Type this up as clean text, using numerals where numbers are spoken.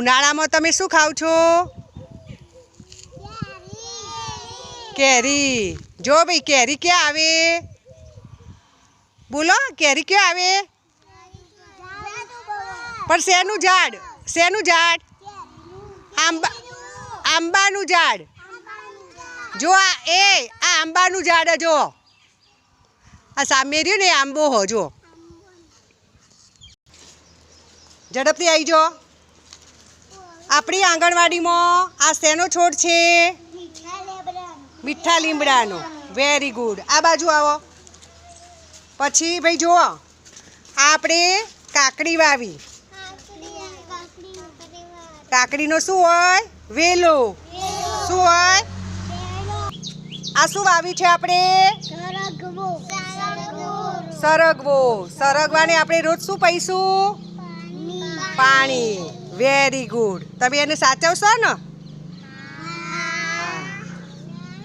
ઉનાળામાં તમે શું ખાવ છો? કેરી. જો ભાઈ કેરી ક્યાં આવે? બોલો કેરી ક્યાં આવે? પણ શેનું ઝાડ? શેનું ઝાડ? આંબાનું ઝાડ. જો આ આંબાનું ઝાડ જો આ સામે રહ્યું ને આંબો હો જો. ઝડપથી આવી જો. આપણી આંગણવાડીમાં આ શેનો છોડ છે? મીઠા લીમડાનો. Very good. આ બાજુ આવો. પછી ભાઈ જુઓ આપણે કાકડી વાવી. કાકડીનો શું હોય? વેલો. શું હોય? આ શું વાવી છે આપણે? સરગવો. સરગવાને આપણે રોજ શું પીશું? પાણી. Very good. તમે એને સાચવશો ને?